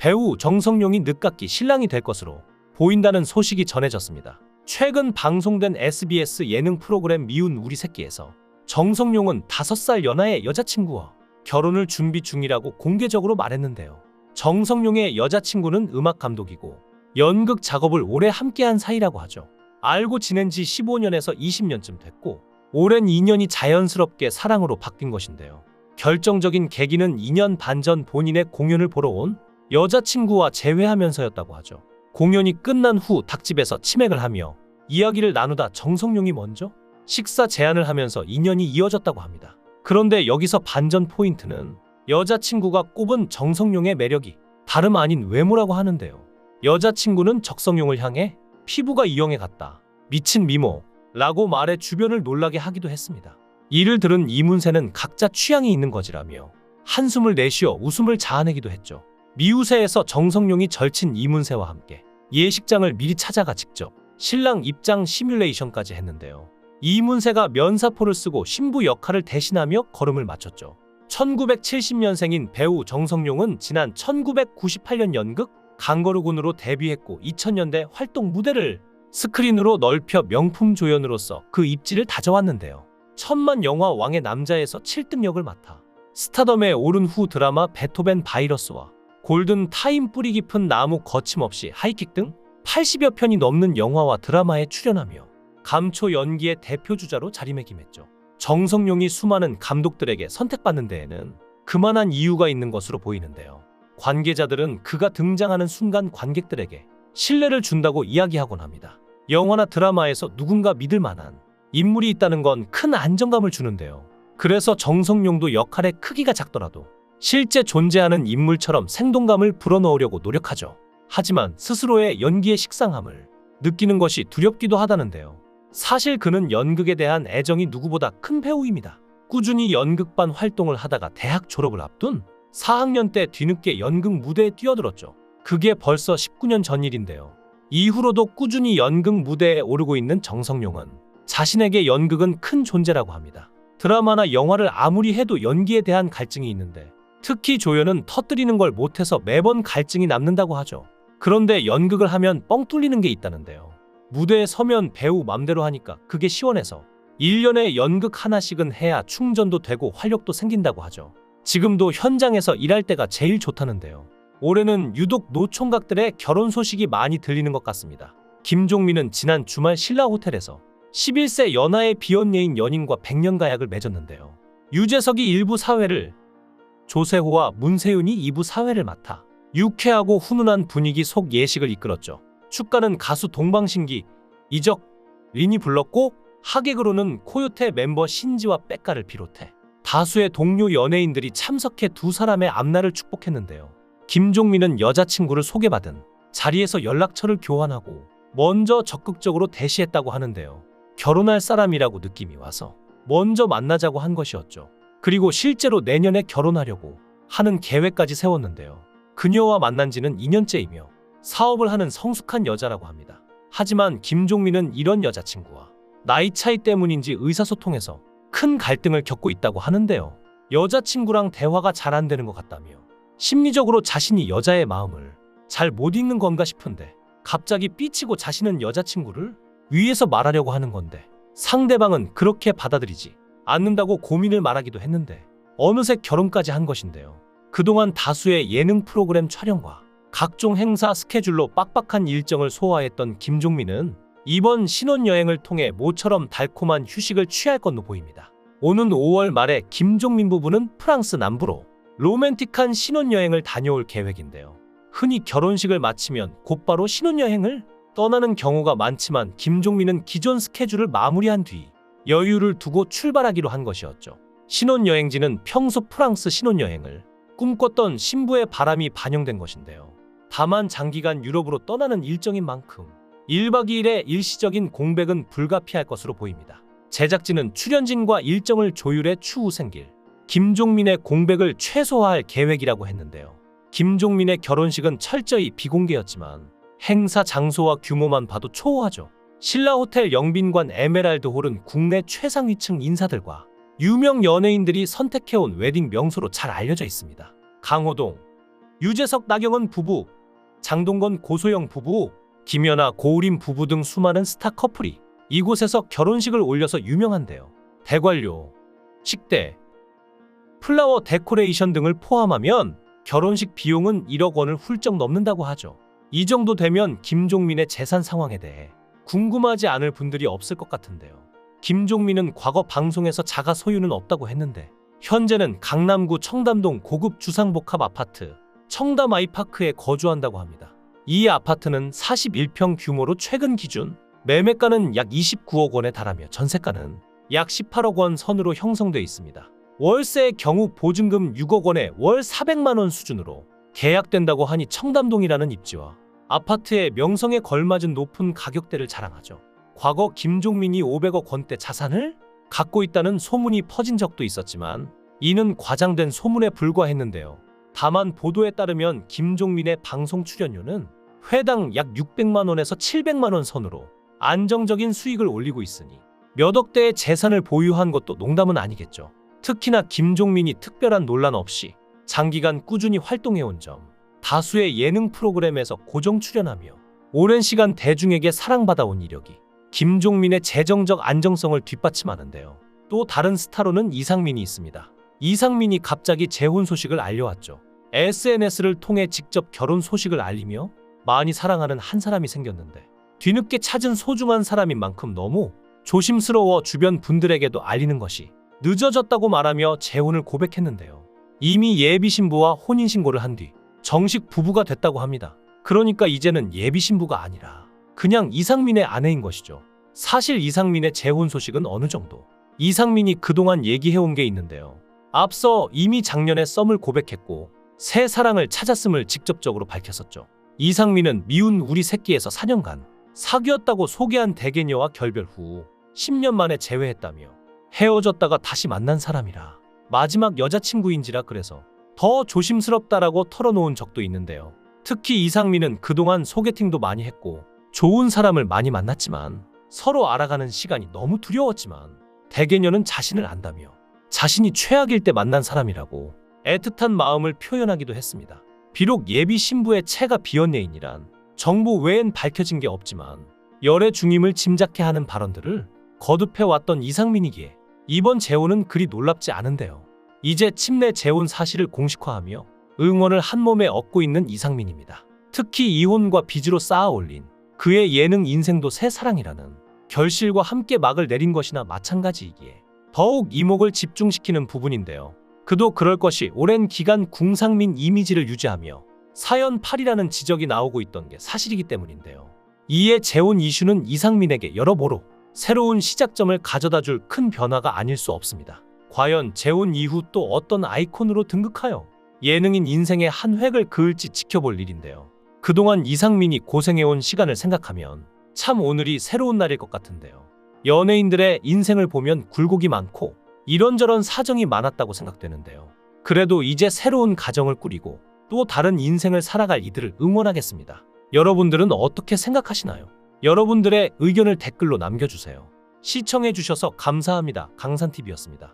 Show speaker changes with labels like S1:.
S1: 배우 정성용이 늦깎이 신랑이 될 것으로 보인다는 소식이 전해졌습니다. 최근 방송된 SBS 예능 프로그램 미운 우리 새끼에서 정성용은 5살 연하의 여자친구와 결혼을 준비 중이라고 공개적으로 말했는데요. 정성용의 여자친구는 음악감독이고 연극 작업을 오래 함께한 사이라고 하죠. 알고 지낸 지 15년에서 20년쯤 됐고 오랜 인연이 자연스럽게 사랑으로 바뀐 것인데요. 결정적인 계기는 2년 반 전 본인의 공연을 보러 온 여자친구와 재회하면서였다고 하죠. 공연이 끝난 후 닭집에서 치맥을 하며 이야기를 나누다 정성용이 먼저 식사 제안을 하면서 인연이 이어졌다고 합니다. 그런데 여기서 반전 포인트는 여자친구가 꼽은 정성용의 매력이 다름 아닌 외모라고 하는데요. 여자친구는 적성용을 향해 피부가 이형에 같다, 미친 미모 라고 말해 주변을 놀라게 하기도 했습니다. 이를 들은 이문세는 각자 취향이 있는 거지라며 한숨을 내쉬어 웃음을 자아내기도 했죠. 미우새에서 정성용이 절친 이문세와 함께 예식장을 미리 찾아가 직접 신랑 입장 시뮬레이션까지 했는데요. 이문세가 면사포를 쓰고 신부 역할을 대신하며 걸음을 맞췄죠. 1970년생인 배우 정성용은 지난 1998년 연극 강거루군으로 데뷔했고 2000년대 활동 무대를 스크린으로 넓혀 명품 조연으로서 그 입지를 다져왔는데요. 천만 영화 왕의 남자에서 7등 역을 맡아 스타덤에 오른 후 드라마 베토벤 바이러스와 골든 타임 뿌리 깊은 나무 거침없이 하이킥 등 80여 편이 넘는 영화와 드라마에 출연하며 감초 연기의 대표주자로 자리매김했죠. 정성용이 수많은 감독들에게 선택받는 데에는 그만한 이유가 있는 것으로 보이는데요. 관계자들은 그가 등장하는 순간 관객들에게 신뢰를 준다고 이야기하곤 합니다. 영화나 드라마에서 누군가 믿을 만한 인물이 있다는 건 큰 안정감을 주는데요. 그래서 정성용도 역할의 크기가 작더라도 실제 존재하는 인물처럼 생동감을 불어넣으려고 노력하죠. 하지만 스스로의 연기의 식상함을 느끼는 것이 두렵기도 하다는데요. 사실 그는 연극에 대한 애정이 누구보다 큰 배우입니다. 꾸준히 연극반 활동을 하다가 대학 졸업을 앞둔 4학년 때 뒤늦게 연극 무대에 뛰어들었죠. 그게 벌써 19년 전 일인데요. 이후로도 꾸준히 연극 무대에 오르고 있는 정성용은 자신에게 연극은 큰 존재라고 합니다. 드라마나 영화를 아무리 해도 연기에 대한 갈증이 있는데 특히 조연은 터뜨리는 걸 못해서 매번 갈증이 남는다고 하죠. 그런데 연극을 하면 뻥 뚫리는 게 있다는데요. 무대에 서면 배우 맘대로 하니까 그게 시원해서 1년에 연극 하나씩은 해야 충전도 되고 활력도 생긴다고 하죠. 지금도 현장에서 일할 때가 제일 좋다는데요. 올해는 유독 노총각들의 결혼 소식이 많이 들리는 것 같습니다. 김종민은 지난 주말 신라 호텔에서 11세 연하의 비연예인 연인과 백년가약을 맺었는데요. 유재석이 1부 사회를, 조세호와 문세윤이 2부 사회를 맡아 유쾌하고 훈훈한 분위기 속 예식을 이끌었죠. 축가는 가수 동방신기, 이적, 린이 불렀고 하객으로는 코요태 멤버 신지와 백가를 비롯해 다수의 동료 연예인들이 참석해 두 사람의 앞날을 축복했는데요. 김종민은 여자친구를 소개받은 자리에서 연락처를 교환하고 먼저 적극적으로 대시했다고 하는데요. 결혼할 사람이라고 느낌이 와서 먼저 만나자고 한 것이었죠. 그리고 실제로 내년에 결혼하려고 하는 계획까지 세웠는데요. 그녀와 만난 지는 2년째이며 사업을 하는 성숙한 여자라고 합니다. 하지만 김종민은 이런 여자친구와 나이 차이 때문인지 의사소통에서 큰 갈등을 겪고 있다고 하는데요. 여자친구랑 대화가 잘 안 되는 것 같다며 심리적으로 자신이 여자의 마음을 잘 못 읽는 건가 싶은데 갑자기 삐치고 자신은 여자친구를 위해서 말하려고 하는 건데 상대방은 그렇게 받아들이지 않는다고 고민을 말하기도 했는데 어느새 결혼까지 한 것인데요. 그동안 다수의 예능 프로그램 촬영과 각종 행사 스케줄로 빡빡한 일정을 소화했던 김종민은 이번 신혼여행을 통해 모처럼 달콤한 휴식을 취할 것으로 보입니다. 오는 5월 말에 김종민 부부는 프랑스 남부로 로맨틱한 신혼여행을 다녀올 계획인데요. 흔히 결혼식을 마치면 곧바로 신혼여행을 떠나는 경우가 많지만 김종민은 기존 스케줄을 마무리한 뒤 여유를 두고 출발하기로 한 것이었죠. 신혼여행지는 평소 프랑스 신혼여행을 꿈꿨던 신부의 바람이 반영된 것인데요. 다만 장기간 유럽으로 떠나는 일정인 만큼 1박 2일의 일시적인 공백은 불가피할 것으로 보입니다. 제작진은 출연진과 일정을 조율해 추후 생길 김종민의 공백을 최소화할 계획이라고 했는데요. 김종민의 결혼식은 철저히 비공개였지만 행사 장소와 규모만 봐도 초호화죠. 신라호텔 영빈관 에메랄드홀은 국내 최상위층 인사들과 유명 연예인들이 선택해온 웨딩 명소로 잘 알려져 있습니다. 강호동, 유재석 나경원 부부, 장동건 고소영 부부, 김연아 고우림 부부 등 수많은 스타 커플이 이곳에서 결혼식을 올려서 유명한데요. 대관료, 식대, 플라워 데코레이션 등을 포함하면 결혼식 비용은 1억 원을 훌쩍 넘는다고 하죠. 이 정도 되면 김종민의 재산 상황에 대해 궁금하지 않을 분들이 없을 것 같은데요. 김종민은 과거 방송에서 자가 소유는 없다고 했는데 현재는 강남구 청담동 고급 주상복합 아파트 청담 아이파크에 거주한다고 합니다. 이 아파트는 41평 규모로 최근 기준 매매가는 약 29억 원에 달하며 전세가는 약 18억 원 선으로 형성돼 있습니다. 월세의 경우 보증금 6억 원에 월 400만 원 수준으로 계약된다고 하니 청담동이라는 입지와 아파트의 명성에 걸맞은 높은 가격대를 자랑하죠. 과거 김종민이 500억 원대 자산을 갖고 있다는 소문이 퍼진 적도 있었지만 이는 과장된 소문에 불과했는데요. 다만 보도에 따르면 김종민의 방송 출연료는 회당 약 600만 원에서 700만 원 선으로 안정적인 수익을 올리고 있으니 몇 억대의 재산을 보유한 것도 농담은 아니겠죠. 특히나 김종민이 특별한 논란 없이 장기간 꾸준히 활동해온 점, 다수의 예능 프로그램에서 고정 출연하며 오랜 시간 대중에게 사랑받아온 이력이 김종민의 재정적 안정성을 뒷받침하는데요. 또 다른 스타로는 이상민이 있습니다. 이상민이 갑자기 재혼 소식을 알려왔죠. SNS를 통해 직접 결혼 소식을 알리며 많이 사랑하는 한 사람이 생겼는데 뒤늦게 찾은 소중한 사람인 만큼 너무 조심스러워 주변 분들에게도 알리는 것이 늦어졌다고 말하며 재혼을 고백했는데요. 이미 예비 신부와 혼인 신고를 한 뒤 정식 부부가 됐다고 합니다. 그러니까 이제는 예비 신부가 아니라 그냥 이상민의 아내인 것이죠. 사실 이상민의 재혼 소식은 어느 정도 이상민이 그동안 얘기해온 게 있는데요. 앞서 이미 작년에 썸을 고백했고 새 사랑을 찾았음을 직접적으로 밝혔었죠. 이상민은 미운 우리 새끼에서 4년간 사귀었다고 소개한 대개녀와 결별 후 10년 만에 재회했다며 헤어졌다가 다시 만난 사람이라 마지막 여자친구인지라 그래서 더 조심스럽다라고 털어놓은 적도 있는데요. 특히 이상민은 그동안 소개팅도 많이 했고 좋은 사람을 많이 만났지만 서로 알아가는 시간이 너무 두려웠지만 대개녀는 자신을 안다며 자신이 최악일 때 만난 사람이라고 애틋한 마음을 표현하기도 했습니다. 비록 예비 신부의 채가 비연예인이란 정보 외엔 밝혀진 게 없지만 열애 중임을 짐작케 하는 발언들을 거듭해왔던 이상민이기에 이번 재혼은 그리 놀랍지 않은데요. 이제 침내 재혼 사실을 공식화하며 응원을 한몸에 얻고 있는 이상민입니다. 특히 이혼과 빚으로 쌓아올린 그의 예능 인생도 새 사랑이라는 결실과 함께 막을 내린 것이나 마찬가지이기에 더욱 이목을 집중시키는 부분인데요. 그도 그럴 것이 오랜 기간 궁상민 이미지를 유지하며 사연팔이라는 지적이 나오고 있던 게 사실이기 때문인데요. 이에 재혼 이슈는 이상민에게 여러모로 새로운 시작점을 가져다줄 큰 변화가 아닐 수 없습니다. 과연 재혼 이후 또 어떤 아이콘으로 등극하여 예능인 인생의 한 획을 그을지 지켜볼 일인데요. 그동안 이상민이 고생해온 시간을 생각하면 참 오늘이 새로운 날일 것 같은데요. 연예인들의 인생을 보면 굴곡이 많고 이런저런 사정이 많았다고 생각되는데요. 그래도 이제 새로운 가정을 꾸리고 또 다른 인생을 살아갈 이들을 응원하겠습니다. 여러분들은 어떻게 생각하시나요? 여러분들의 의견을 댓글로 남겨주세요. 시청해주셔서 감사합니다. 강산TV였습니다.